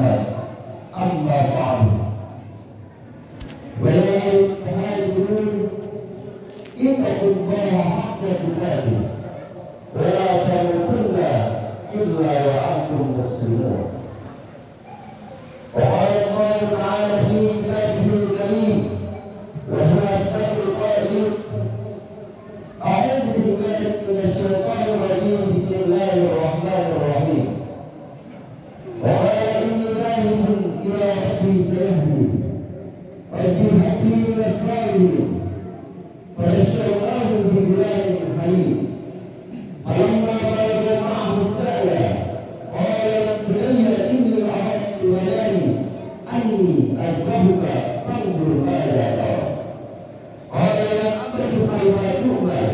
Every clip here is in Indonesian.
بعد أما بعد ويقولون اتقوا الله حق تقاته ولا تموتن إلا وأنتم مسلمون. وقال الله تعالى في كتابه الكريم وهو أصدق القائلين أعوذ بالله من الشيطان الرجيم بسم الله الرحمن الرحيم. وقال إني ذاهب إلى ربي سيهدي رب الحكيم الخالد فبشرناه بغلام حليم فلما بلغ معه السعي قال يا بني إني عرفت منامي أني أذبحك فانظر ماذا ترى قال يا أبت افعل ما تؤمر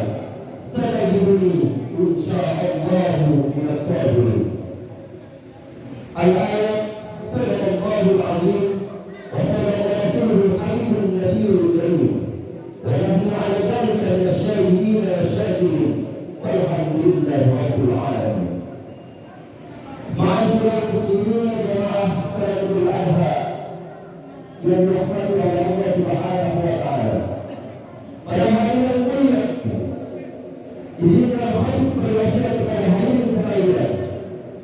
ستجدني إن شاء الله من الصابرين. الآية صدق الله العظيم وصدق رسوله الحبيب النبي الكريم ونحن على ذلك من الشاهدين والشاكرين والحمد لله رب العالمين. معاشر المسلمين جماعة صلاة الأضحى yang dirahmati oleh Allah Subhanahu wa taala. Pada hari yang mulia izinkan kami berwasiat kepada hadirin sekalian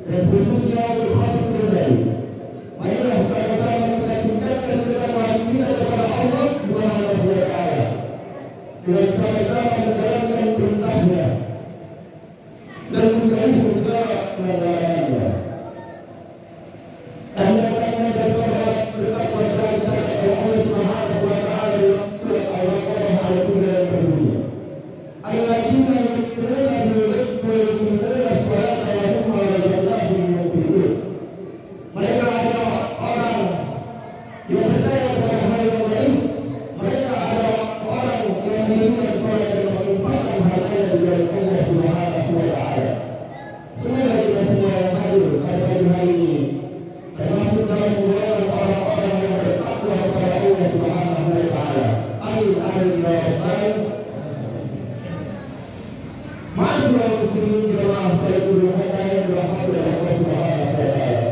dan khususnya berkhutbah pribadi. Marilah sama-sama kita tingkatkan ketakwaan kita kepada Allah Subhanahu wa taala. Dengan sama-sama menjalankan perintahnya dan menjauhi segala larangannya. Hendaknya bertakwa kepada Allah Subhanahu wa taala dalam surat Al-Baqarah ayat 3 yang berbunyi. Alladzina yuqimuna al-salata wa yuqimuna as-salata wa hum 'alal yunfiqun. Mereka adalah orang yang percaya pada hari yang baik. Mereka adalah orang yang mendirikan salat dan menginfakkan hartanya di jalan Allah Subhanahu wa taala. Semoga kita semua yang hadir pada pagi hari ini termasuk dalam golongan orang-orang yang bertakwa kepada Allah Subhanahu wa taala. Amin amin ya rabbal alamin. Masyaallah muslimin jemaah sekalian yang dirahmati oleh Allah Subhanahu wa taala.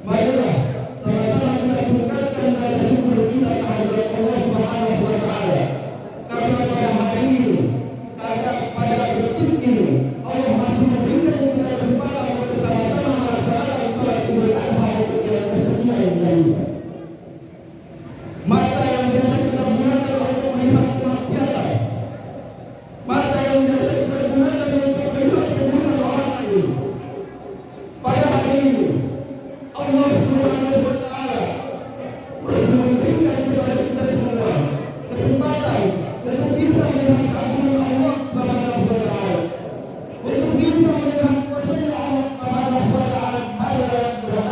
Marilah sama-sama kita tingkatkan rasa syukur kita kepada Allah Subhanahu wa taala. Karena pada hari ini, pada detik ini, Allah masih memberikan kita kesempatan untuk sama-sama melaksanakan salat Idul Adha untuk yang kesekian yang lainnya. Mata yang biasa kita gunakan untuk melihat kemaksiatan, mata yang biasa kita gunakan untuk melihat perbuatan orang lain. Pada hari ini, Allah Subhanahu wa taala masih memberikan kepada kita semua kesempatan untuk bisa melihat keagungan Allah Subhanahu wa taala, untuk bisa melihat kuasanya Allah Subhanahu wa taala. Hari yang berada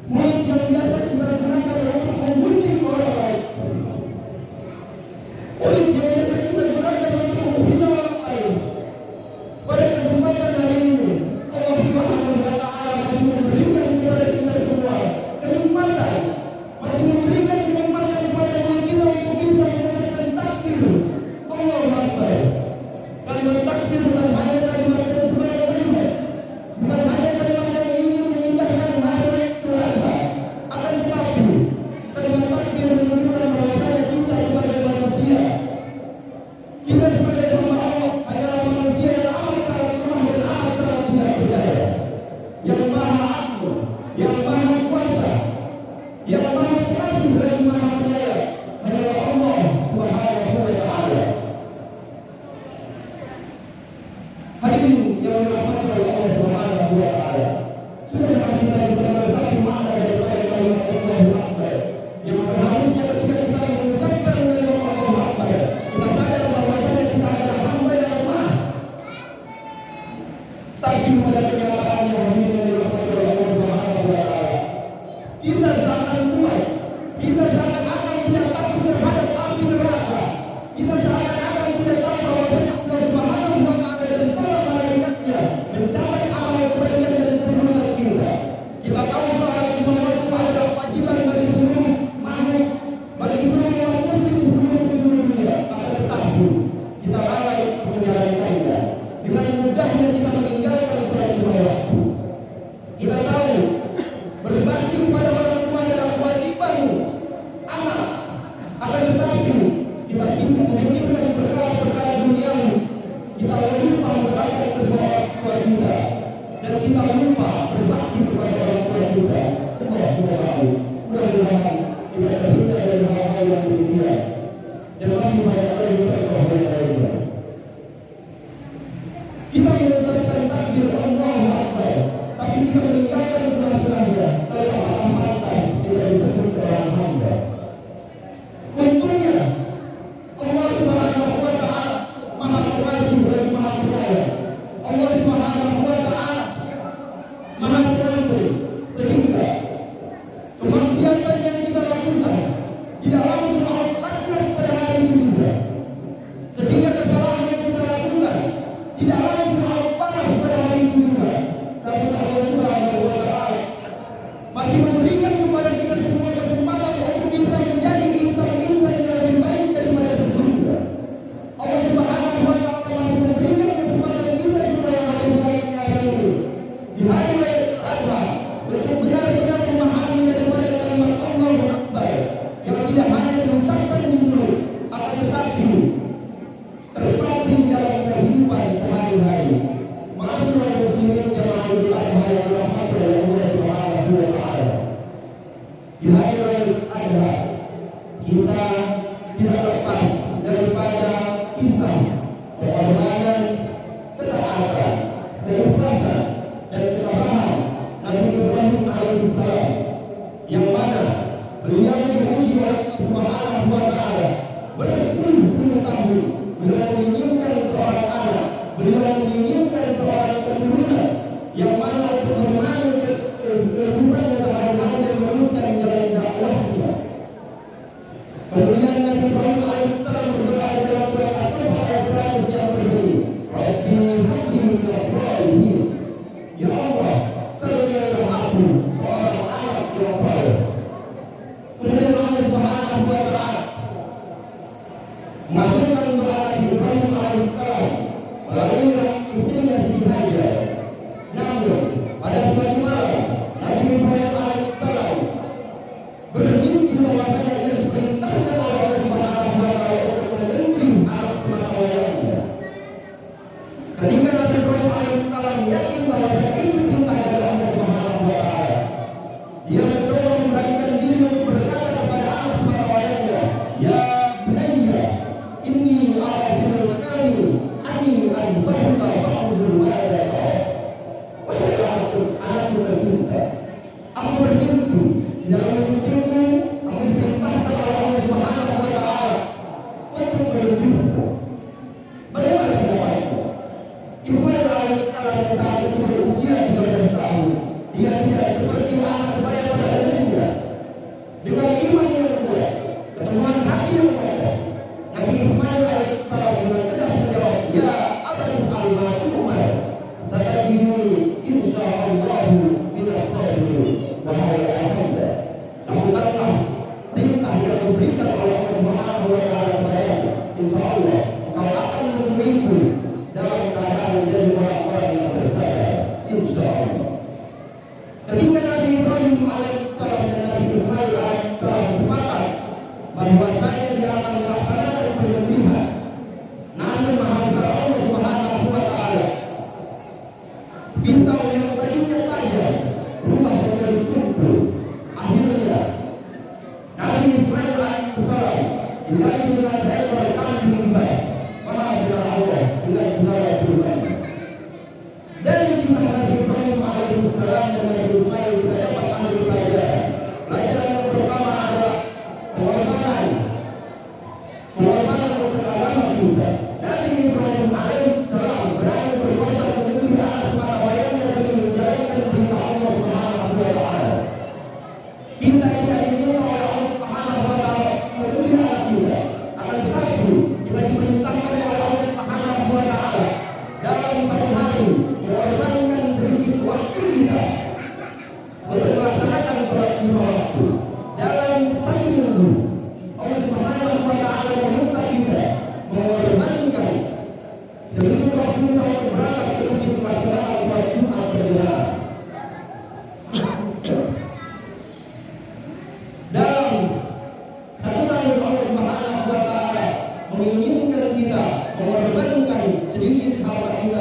mulut yang biasa kita gunakan untuk menggunjing orang lain, mulut yang biasa kita gunakan untuk menghina orang lain. Pada kesempatan hari ini, Allah Subhanahu wa taala masih memberikan kepada kita semua kenikmatan, masih memberikan kenikmatan kepada mulut kita untuk bisa mengucapkan takbir Allahu Akbar. Kalimat takbir bukan hanya kalimat yang sebagai kalimat, bukan hanya kalimat yang ingin mengindahkan hari Idul Adha, akan tetapi kalimat takbir menunjukkan bahwasanya kita sebagai manusia, kita sebagai hamba Allah adalah manusia yang amat sangat lemah dan amat sangat tidak berdaya, yang maha agung, yang maha kuasa, yang maha pengasih dan maha penyayang adalah Allah Subhanahu wa taala. Hadirin yang dirahmati oleh Allah Subhanahu wa taala, sudahkah kita bisa merasakan makna daripada kalimat Allahu Akbar yang seharusnya ketika kita mengucapkan kalimat Allahu Akbar, kita sadar bahwasanya kita adalah hamba yang lemah. Tapi pada kenyataannya hadirin yang dirahmati oleh Allah Subhanahu wa taala, kita seakan kuat, kita seakan-akan tidak takut terhadap api neraka, kita seakan-akan tidak tahu bahwasanya Allah Subhanahu wa taala dan para malaikatnya mencatat amal kebaikan dan keburukan kita. Kita tahu salat lima waktu adalah kewajiban bagi seluruh makhluk, bagi seluruh yang muslim seluruh penjuru dunia. Akan tetapi kita lalai untuk menjalankannya. Dengan mudahnya kita meninggalkan lupa mendoakan kedua orang tua kita, dan kita lupa berbakti kepada orang tua kita. Mudah-mudahan kita terhindar dari hal-hal yang demikian, dan masih banyak lagi contoh yang lainnya. Kita mengucapkan takbir Allahu Akbar, tapi kita meninggalkan sunah-sunahnya. Kalau apakah pantas kita disebut seorang hamba? Untungnya Allah Subhanahu wa Ta'ala Maha Pengasih lagi Maha Penyayang. Allah Subhanahu wa Ta'ala Maha Pengampun, sehingga kemaksiatan yang kita lakukan tidak langsung Allah laknat pada hari itu juga, sehingga kesalahan yang kita lakukan tidak langsung Allah balas pada hari itu juga. Namun Allah Subhanahu wa Ta'ala masih memberikan kepada kita semua kesempatan untuk bisa menjadi insan-insan yang lebih baik daripada sebelumnya. Allah Subhanahu wa Ta'ala masih memberikan kesempatan kita semua yang ada di hari ini, di hari Lailatul Adha, untuk benar-benar memahami daripada kalimat Allahu Akbar yang tidak hanya diucapkan di mulut, akan tetapi terpatri dalam kehidupan sehari-hari. Ma'asyiral muslimin jama'atul adha yang dirahmati oleh Allah Subhanahu wa Ta'ala. Di hari Lailatul Adha kita tidak lepas daripada kisah pengorbanan, ketaatan, keikhlasan, dan ketabahan Nabi Ibrahim alaihissalam, yang mana beliau diuji oleh Allah Subhanahu wa Ta'ala berpuluh-puluh tahun. Beliau menginginkan seorang anak, beliau menginginkan seorang keturunan yang mana untuk menemani kehidupannya sehari-hari dan meneruskan jalan dakwahnya. Kemudian Nabi Ibrahim alaihissalam berdoa dalam surat Al-Fatihah ayat 100 yang berbunyi, Rabbi habli min as-salihin. Ya Allah, karuniailah aku seorang anak yang saleh. Kemudian Allah Subhanahu wa Ta'ala mengabulkan doa Nabi Ibrahim alaihissalam melalui istrinya Siti Hajar. Namun pada suatu malam Nabi Ibrahim alaihissalam bermimpi bahwasanya ia diperintahkan oleh Allah Subhanahu wa Ta'ala untuk menyembelih anak sematawayangnya. Ketika Nabi Ibrahim alaihissalam yakin bahwasanya itu perintah dari Allah Subhanahu wa Ta'ala, dia mencoba memberanikan diri untuk berkata kepada anak sematawayangnya, Ya bunayya, inni ara fil manami anni adbahuka fa'budu ma'adha. Wahai anakku tercinta, aku bermimpi di dalam mimpiku aku diperintahkan oleh Allah Subhanahu wa Ta'ala untuk menyembelihmu. Bagaimana pendapatmu? Ismail alaihissalam yang saat itu berusia 13 tahun, dia tidak seperti anak sebaya pada umumnya. Dengan iman yang kuat, keteguhan hati yang kokoh, Nabi Ismail alaihissalam dengan tegas menjawab, Ya abadi al-ma umar, satajiduni insyaallahu minas sabirin. Wahai ayahanda, lakukanlah perintah yang diberikan oleh Allah Subhanahu wa Ta'ala kepadanya. Insyaallah kau akan menemuiku dalam keadaan menjadi orang-orang yang bersabar. Insyaallah. Ketika Nabi Ibrahim alaihissalam dan Nabi Ismail alaihissalam sepakat bahwasanya dia akan melaksanakan penyembelihan, namun Maha Besar Allah Subhanahu wa Ta'ala pisau yang tadinya tajam berubah menjadi tumpul. Akhirnya Nabi Ismail alaihissalam diganti dengan seekor kambing kibas. Maha Besar Allah dengan segala firman-Nya. Dari kisah Nabi Ibrahim alaihissalam dan Nabi Ismail kita dapat ambil pelajaran. Pelajaran yang pertama adalah pengorbanan untuk agama kita. Nabi Ibrahim alaihissalam berani berkorban menyembelih anak sematawayangnya demi menjalankan perintah Allah Subhanahu wa Ta'ala. Kita tidak diminta oleh Allah Subhanahu wa Ta'ala menyembelih anak kita, akan tetapi kita diperintahkan oleh Allah Subhanahu wa Ta'ala dalam satu hari mengorbankan sedikit waktu kita untuk melaksanakan sholat 5 waktu. Dalam satu minggu Allah Subhanahu wa Ta'ala meminta kita mengorbankan sedikit waktu kita untuk berangkat ke masjid melaksanakan sholat Jumat berjamaah. Dalam satu tahun Allah Subhanahu wa Ta'ala menginginkan kita mengorbankan sedikit harta kita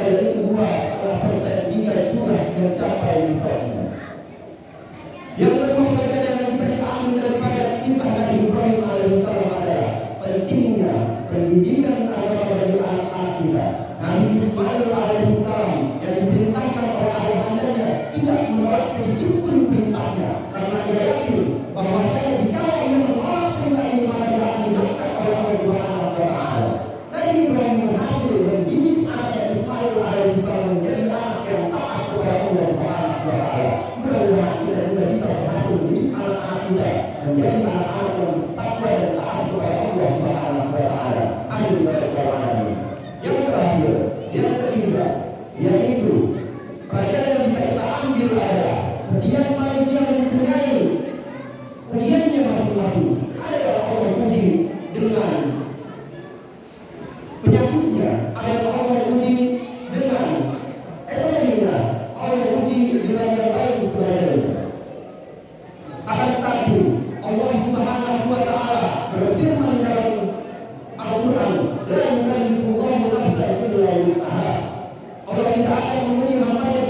Kalau kita akan memenuhi hambanya